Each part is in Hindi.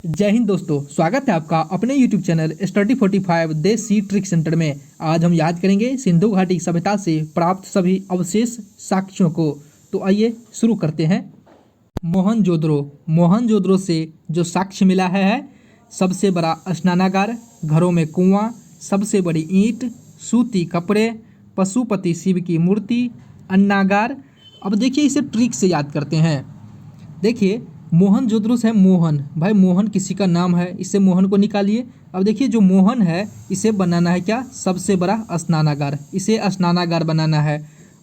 जय हिंद दोस्तों, स्वागत है आपका अपने YouTube चैनल स्टडी 45 देसी ट्रिक सेंटर में। आज हम याद करेंगे सिंधु घाटी सभ्यता से प्राप्त सभी अवशेष साक्ष्यों को। तो आइए शुरू करते हैं। मोहनजोदड़ो से जो साक्ष्य मिला है सबसे बड़ा स्नानागार, घरों में कुआं, सबसे बड़ी ईंट, सूती कपड़े, पशुपति शिव की मूर्ति, अन्नागार। अब देखिए इसे ट्रिक से याद करते हैं। देखिए मोहनजोदड़ो से है मोहन, भाई मोहन किसी का नाम है, इससे मोहन को निकालिए। अब देखिए जो मोहन है इसे बनाना है क्या, सबसे बड़ा स्नानागार, इसे स्नानागार बनाना है।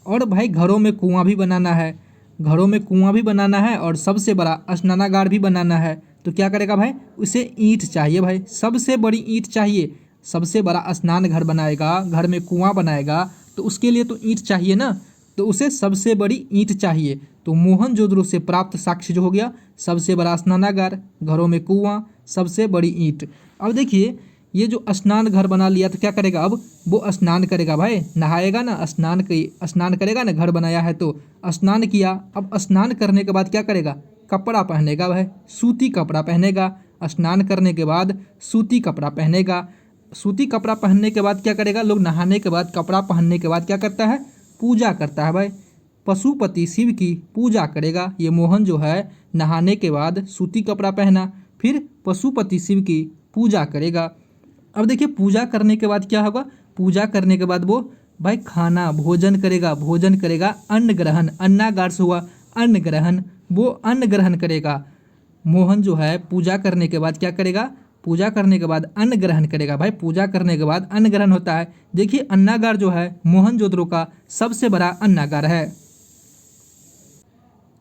और भाई घरों में कुआं भी बनाना है, घरों में कुआं भी बनाना है और सबसे बड़ा स्नानागार भी बनाना है। तो क्या करेगा भाई, उसे ईंट चाहिए, भाई सबसे बड़ी ईंट चाहिए। सबसे बड़ा स्नान घर बनाएगा, घर में कुआं बनाएगा तो उसके लिए तो ईंट चाहिए ना, तो उसे सबसे बड़ी ईंट चाहिए। तो मोहनजोदड़ो से प्राप्त साक्ष्य जो हो गया, सबसे बड़ा स्नानागार, घरों में कुआं, सबसे बड़ी ईंट। अब देखिए ये जो स्नान घर बना लिया तो क्या करेगा, अब वो स्नान करेगा, भाई नहाएगा ना, स्नान करेगा ना, घर बनाया है तो स्नान किया। अब स्नान करने के बाद क्या करेगा, कपड़ा पहनेगा, भाई सूती कपड़ा पहनेगा। स्नान करने के बाद सूती कपड़ा पहनेगा। सूती कपड़ा पहनने के बाद क्या करेगा, लोग नहाने के बाद कपड़ा पहनने के बाद क्या करता है, पूजा करता है, भाई पशुपति शिव की पूजा करेगा। ये मोहन जो है नहाने के बाद सूती कपड़ा पहना, फिर पशुपति शिव की पूजा करेगा। अब देखिए पूजा करने के बाद क्या होगा, पूजा करने के बाद वो भाई खाना भोजन करेगा, अन्न ग्रहण, अन्नागार से हुआ अन्न ग्रहण, वो अन्न ग्रहण करेगा। मोहन जो है पूजा करने के बाद क्या करेगा, पूजा करने के बाद अन्न ग्रहण करेगा, भाई पूजा करने के बाद अन्न ग्रहण होता है। देखिए अन्नागार जो है मोहनजोदड़ो का सबसे बड़ा अन्नागार है।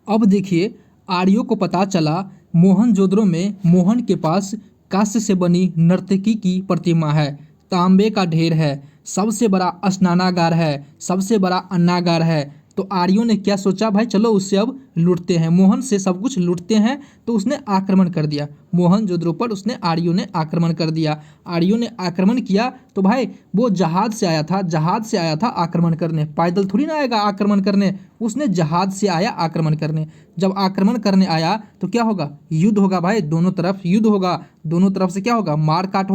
अब देखिए आर्यों को पता चला मोहनजोदड़ो में मोहन के पास कांस्य से बनी नर्तकी की प्रतिमा है, तांबे का ढेर है, सबसे बड़ा स्नानागार है, सबसे बड़ा अन्नागार है। तो आर्यों ने क्या सोचा, भाई चलो उससे अब लूटते हैं, मोहन से सब कुछ लूटते हैं। तो उसने आक्रमण कर दिया मोहनजोदड़ो पर, उसने आर्यों ने आक्रमण कर दिया। आर्यों ने आक्रमण किया तो भाई वो जहाज से आया था आक्रमण करने, पैदल थोड़ी ना आएगा आक्रमण करने, उसने जहाज से आया आक्रमण करने। जब आक्रमण करने आया तो क्या होगा, युद्ध होगा, भाई दोनों तरफ युद्ध होगा, दोनों तरफ से क्या होगा, मार काट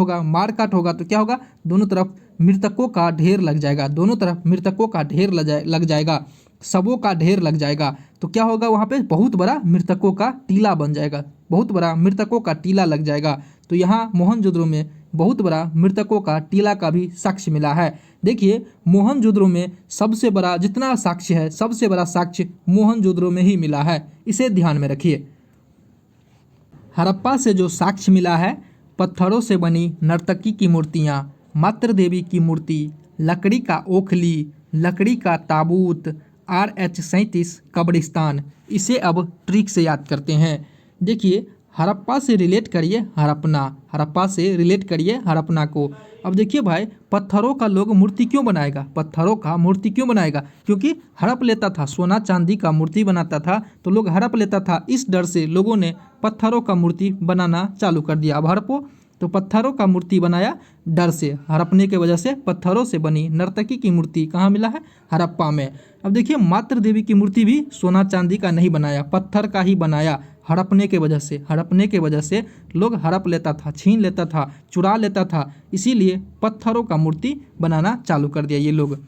होगा तो क्या होगा, दोनों तरफ मृतकों का ढेर लग जाएगा, दोनों तरफ मृतकों का ढेर लग जाएगा, सबों का ढेर लग जाएगा। तो क्या होगा, वहाँ पे बहुत बड़ा मृतकों का टीला बन जाएगा, बहुत बड़ा मृतकों का टीला लग जाएगा। तो यहाँ मोहनजोदड़ो में बहुत बड़ा मृतकों का टीला का भी साक्ष्य मिला है। देखिए मोहनजोदड़ो में सबसे बड़ा जितना साक्ष्य है, सबसे बड़ा साक्ष्य मोहनजोदड़ो में ही मिला है, इसे ध्यान में रखिए। हड़प्पा से जो साक्ष्य मिला है, पत्थरों से बनी नर्तकी की मूर्तियाँ, मातृ देवी की मूर्ति, लकड़ी का ओखली, लकड़ी का ताबूत, RH37 कब्रिस्तान। इसे अब ट्रिक से याद करते हैं। देखिए हड़प्पा से रिलेट करिए हड़प्पा से रिलेट करिए हड़प्पा को। अब देखिए भाई पत्थरों का लोग मूर्ति क्यों बनाएगा, पत्थरों का मूर्ति क्यों बनाएगा, क्योंकि हड़प लेता था, सोना चांदी का मूर्ति बनाता था तो लोग हड़प लेता था, इस डर से लोगों ने पत्थरों का मूर्ति बनाना चालू कर दिया। अब हड़पो तो पत्थरों का मूर्ति बनाया, डर से हड़पने के वजह से पत्थरों से बनी नर्तकी की मूर्ति कहाँ मिला है, हड़प्पा में। अब देखिए मातृ देवी की मूर्ति भी सोना चांदी का नहीं बनाया, पत्थर का ही बनाया, हड़पने के वजह से लोग हड़प लेता था, छीन लेता था, चुरा लेता था, इसीलिए पत्थरों का मूर्ति बनाना चालू कर दिया ये लोग।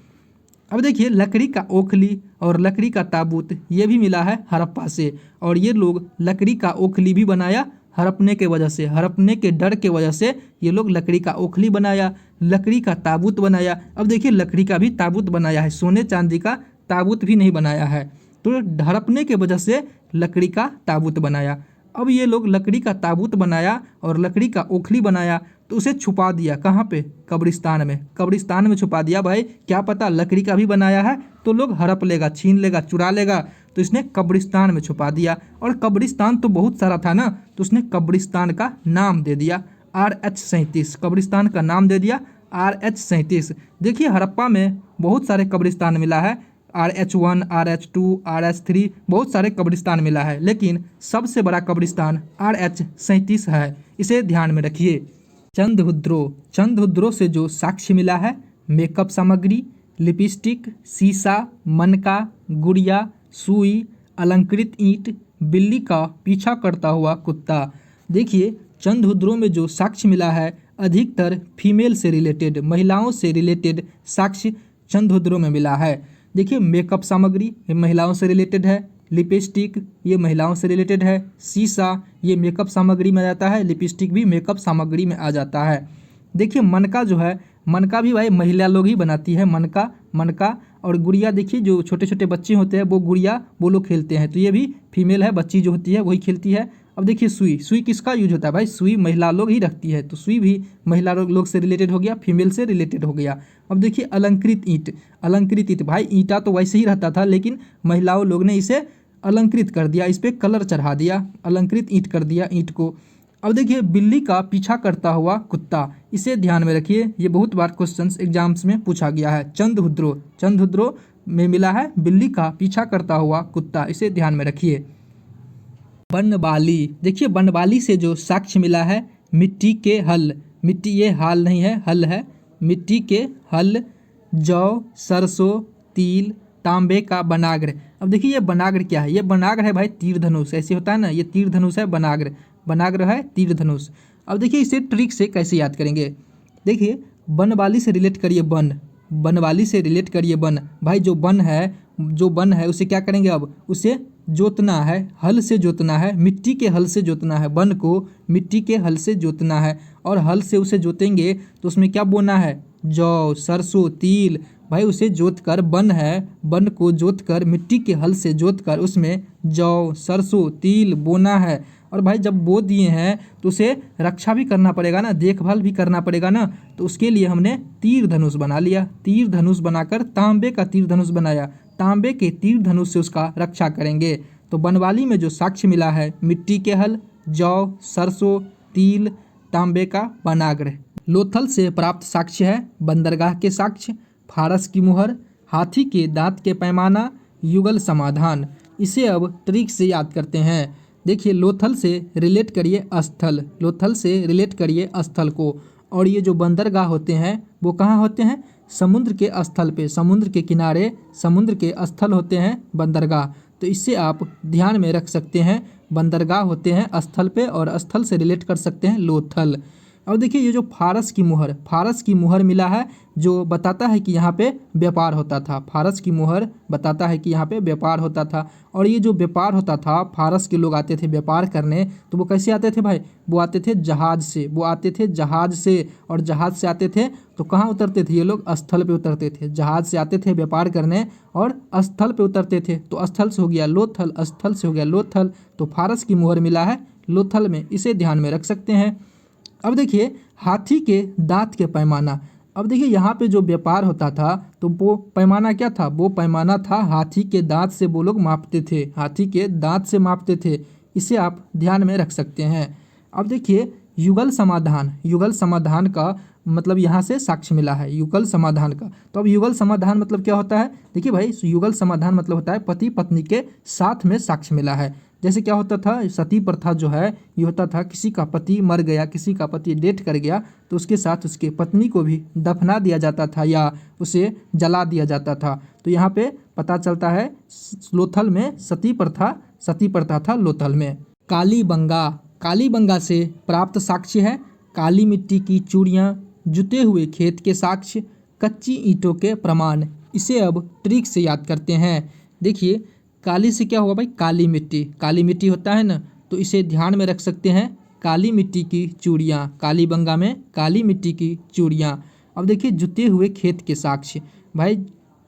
अब देखिए लकड़ी का ओखली और लकड़ी का ताबूत ये भी मिला है हड़प्पा से, और ये लोग लकड़ी का ओखली भी बनाया हड़पने के वजह से, हड़पने के डर के वजह से ये लोग लकड़ी का ओखली बनाया, लकड़ी का ताबूत बनाया। अब देखिए लकड़ी का भी ताबूत बनाया है, सोने चांदी का ताबूत भी नहीं बनाया है, तो हड़पने के वजह से लकड़ी का ताबूत बनाया। अब ये लोग लकड़ी का ताबूत बनाया और लकड़ी का ओखली बनाया तो उसे छुपा दिया, कहाँ पे, कब्रिस्तान में छुपा दिया। भाई क्या पता लकड़ी का भी बनाया है तो लोग हड़प लेगा, छीन लेगा, चुरा लेगा, तो इसने कब्रिस्तान में छुपा दिया। और कब्रिस्तान तो बहुत सारा था ना, तो उसने कब्रिस्तान का नाम दे दिया RH37, कब्रिस्तान का नाम दे दिया RH37। देखिए हड़प्पा में बहुत सारे कब्रिस्तान मिला है, RH1, RH2, RH3 बहुत सारे कब्रिस्तान मिला है, लेकिन सबसे बड़ा कब्रिस्तान RH37 है, इसे ध्यान में रखिए। चंद्रहुद्रो से जो साक्ष्य मिला है, मेकअप सामग्री, लिपस्टिक, शीशा, मनका, गुड़िया, सुई, अलंकृत ईंट, बिल्ली का पीछा करता हुआ कुत्ता। देखिए चंद्रहुद्रों में जो साक्ष्य मिला है अधिकतर फीमेल से रिलेटेड, महिलाओं से रिलेटेड साक्ष्य चंद्रहुद्रों में मिला है। देखिए मेकअप सामग्री ये महिलाओं से रिलेटेड है, लिपस्टिक ये महिलाओं से रिलेटेड है, शीशा ये मेकअप सामग्री में आ जाता है, लिपस्टिक भी मेकअप सामग्री में आ जाता है। देखिए मनका जो है, मनका भी भाई महिला लोग ही बनाती है, मनका और गुड़िया देखिए जो छोटे छोटे बच्चे होते हैं वो गुड़िया वो लोग खेलते हैं, तो ये भी फीमेल है, बच्ची जो होती है वही खेलती है। अब देखिए सुई किसका यूज होता है भाई, सुई महिला लोग ही रखती है, तो सुई भी महिला लोग से रिलेटेड हो गया, फीमेल से रिलेटेड हो गया। अब देखिए अलंकृत ईंट भाई ईंटा तो वैसे ही रहता था लेकिन महिलाओं लोग ने इसे अलंकृत कर दिया, इस पर कलर चढ़ा दिया, अलंकृत ईंट कर दिया ईंट को। अब देखिए बिल्ली का पीछा करता हुआ कुत्ता, इसे ध्यान में रखिए, ये बहुत बार क्वेश्चंस एग्जाम्स में पूछा गया है। चंद्रहुद्रों में मिला है बिल्ली का पीछा करता हुआ कुत्ता, इसे ध्यान में रखिए। बनवाली, देखिए बनवाली से जो साक्ष्य मिला है मिट्टी के हल, मिट्टी ये हाल नहीं है हल है, मिट्टी के हल, जौ, सरसों, तिल, तांबे का बनाग्र। अब देखिए ये बनाग्र क्या है, ये बनाग्र है भाई तीर धनुष, ऐसे होता है ना, ये तीर धनुष है, बनाग्र है तीर धनुष। अब देखिए इसे ट्रिक से कैसे याद करेंगे, देखिए बनवाली से रिलेट करिए बनवाली से रिलेट करिए बन, भाई जो बन है उसे क्या करेंगे, अब उसे जोतना है, हल से जोतना है, मिट्टी के हल से जोतना है, बन को मिट्टी के हल से जोतना है, और हल से उसे जोतेंगे तो उसमें क्या बोना है, जौ, सरसों, तिल, भाई उसे जोत कर बन को जोत कर मिट्टी के हल से जोत कर उसमें जौ, सरसों, तिल बोना है। और भाई जब बो दिए हैं तो उसे रक्षा भी करना पड़ेगा ना, देखभाल भी करना पड़ेगा ना, तो उसके लिए हमने तीर धनुष बना लिया, तीर धनुष बनाकर तांबे का तीर धनुष बनाया, तांबे के तीर धनुष से उसका रक्षा करेंगे। तो बनवाली में जो साक्ष्य मिला है मिट्टी के हल, जौ, सरसों, तिल, तांबे का बनाग्र। लोथल से प्राप्त साक्ष्य है बंदरगाह के साक्ष्य, फारस की मुहर, हाथी के दांत के पैमाना, युगल समाधान। इसे अब ट्रिक से याद करते हैं। देखिए लोथल से रिलेट करिए स्थल को, और ये जो बंदरगाह होते हैं वो कहाँ होते हैं, समुद्र के स्थल पे, समुद्र के किनारे, समुद्र के स्थल होते हैं बंदरगाह, तो इससे आप ध्यान में रख सकते हैं, बंदरगाह होते हैं स्थल पे और स्थल से रिलेट कर सकते हैं लोथल। अब देखिए ये जो फारस की मुहर मिला है जो बताता है कि यहाँ पे व्यापार होता था, फारस की मुहर बताता है कि यहाँ पे व्यापार होता था। और ये जो व्यापार होता था, फारस के लोग आते थे व्यापार करने, तो वो कैसे आते थे भाई, वो आते थे जहाज से, और जहाज से आते थे तो कहाँ उतरते थे ये लोग, स्थल पे उतरते थे, जहाज से आते थे व्यापार करने और स्थल पे उतरते थे, तो स्थल से हो गया लोथल, स्थल से हो गया लोथल, तो फारस की मुहर मिला है लोथल में, इसे ध्यान में रख सकते हैं। अब देखिए हाथी के दांत के पैमाना, अब देखिए यहाँ पे जो व्यापार होता था तो वो पैमाना क्या था, वो पैमाना था हाथी के दांत से वो लोग मापते थे, हाथी के दांत से मापते थे, इसे आप ध्यान में रख सकते हैं। अब देखिए युगल समाधान का मतलब यहाँ से साक्ष्य मिला है, युगल समाधान का। तो अब युगल समाधान मतलब क्या होता है, देखिए भाई युगल समाधान मतलब होता है पति पत्नी के साथ में साक्ष्य मिला है। जैसे क्या होता था, सती प्रथा जो है ये होता था, किसी का पति मर गया, किसी का पति डेथ कर गया तो उसके साथ उसके पत्नी को भी दफना दिया जाता था या उसे जला दिया जाता था। तो यहाँ पे पता चलता है लोथल में सती प्रथा था लोथल में। कालीबंगा से प्राप्त साक्ष्य है काली मिट्टी की चूड़ियाँ, जुते हुए खेत के साक्ष्य, कच्ची ईंटों के प्रमाण। इसे अब ट्रिक से याद करते हैं। देखिए काली से क्या होगा भाई, काली मिट्टी होता है ना, तो इसे ध्यान में रख सकते हैं, काली मिट्टी की चूड़ियाँ, कालीबंगा में काली मिट्टी की चूड़ियाँ। अब देखिए जुते हुए खेत के साक्ष्य, भाई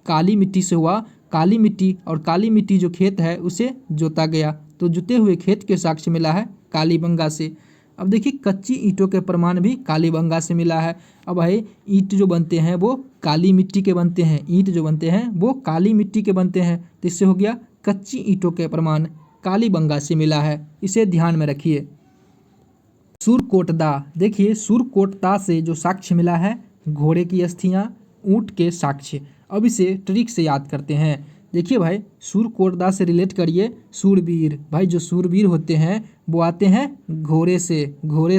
काली मिट्टी से हुआ काली मिट्टी, और काली मिट्टी जो खेत है उसे जोता गया, तो जुते हुए खेत के साक्ष्य मिला है कालीबंगा से। अब देखिए कच्ची ईंटों के प्रमाण भी कालीबंगा से मिला है। अब भाई ईंट जो बनते हैं वो काली मिट्टी के बनते हैं, ईंट जो बनते हैं वो काली मिट्टी के बनते हैं, तो इससे हो गया कच्ची ईंटों के प्रमाण कालीबंगा से मिला है, इसे ध्यान में रखिए। सुरकोटदा, देखिए सुरकोटदा से जो साक्ष्य मिला है घोड़े की अस्थियां, ऊंट के साक्ष्य। अब इसे ट्रिक से याद करते हैं। देखिए भाई सुरकोटदा से रिलेट करिए सूरवीर, भाई जो सूरवीर होते हैं वो आते हैं घोड़े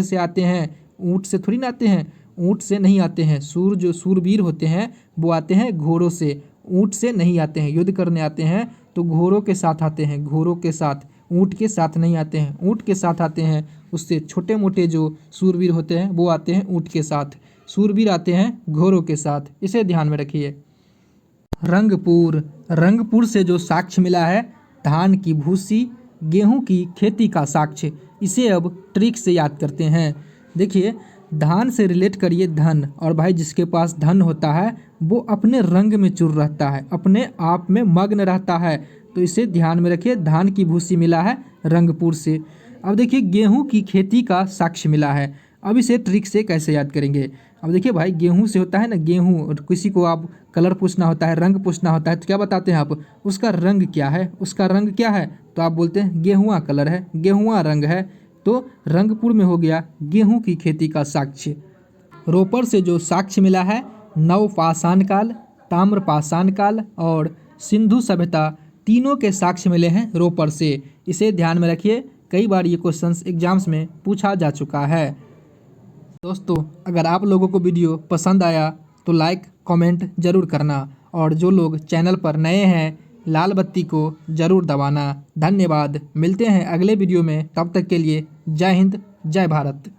से आते हैं, ऊंट से थोड़ी ना आते हैं, ऊंट से नहीं आते हैं। जो सूरवीर होते हैं वो आते हैं घोड़ों से, ऊंट से नहीं आते हैं। युद्ध करने आते हैं तो घोड़ों के साथ आते हैं, घोड़ों के साथ, ऊँट के साथ नहीं आते हैं। ऊँट के साथ आते हैं उससे छोटे मोटे जो सूरवीर होते हैं वो आते हैं ऊँट के साथ। सूरवीर आते हैं घोड़ों के साथ, इसे ध्यान में रखिए। रंगपुर, रंगपुर से जो साक्ष्य मिला है धान की भूसी, गेहूं की खेती का साक्ष्य। इसे अब ट्रिक से याद करते हैं। देखिए, धान से रिलेट करिए धन, और भाई जिसके पास धन होता है वो अपने रंग में चूर रहता है, अपने आप में मग्न रहता है। तो इसे ध्यान में रखिए, धान की भूसी मिला है रंगपुर से। अब देखिए, गेहूं की खेती का साक्ष्य मिला है। अब इसे ट्रिक से कैसे याद करेंगे? अब देखिए भाई, गेहूं से होता है ना गेहूं, और किसी को आप कलर पूछना होता है, रंग पूछना होता है, तो क्या बताते हैं आप? उसका रंग क्या है, उसका रंग क्या है? तो आप बोलते हैं गेहुआ कलर है, गेहुआ रंग है। तो रंगपुर में हो गया गेहूं की खेती का साक्ष्य। रोपर से जो साक्ष्य मिला है नवपाषाण काल, ताम्रपाषाण काल और सिंधु सभ्यता, तीनों के साक्ष्य मिले हैं रोपर से। इसे ध्यान में रखिए, कई बार ये क्वेश्चंस एग्जाम्स में पूछा जा चुका है। दोस्तों, अगर आप लोगों को वीडियो पसंद आया तो लाइक कमेंट ज़रूर करना, और जो लोग चैनल पर नए हैं लाल बत्ती को ज़रूर दबाना। धन्यवाद। मिलते हैं अगले वीडियो में, तब तक के लिए जय हिंद, जय भारत।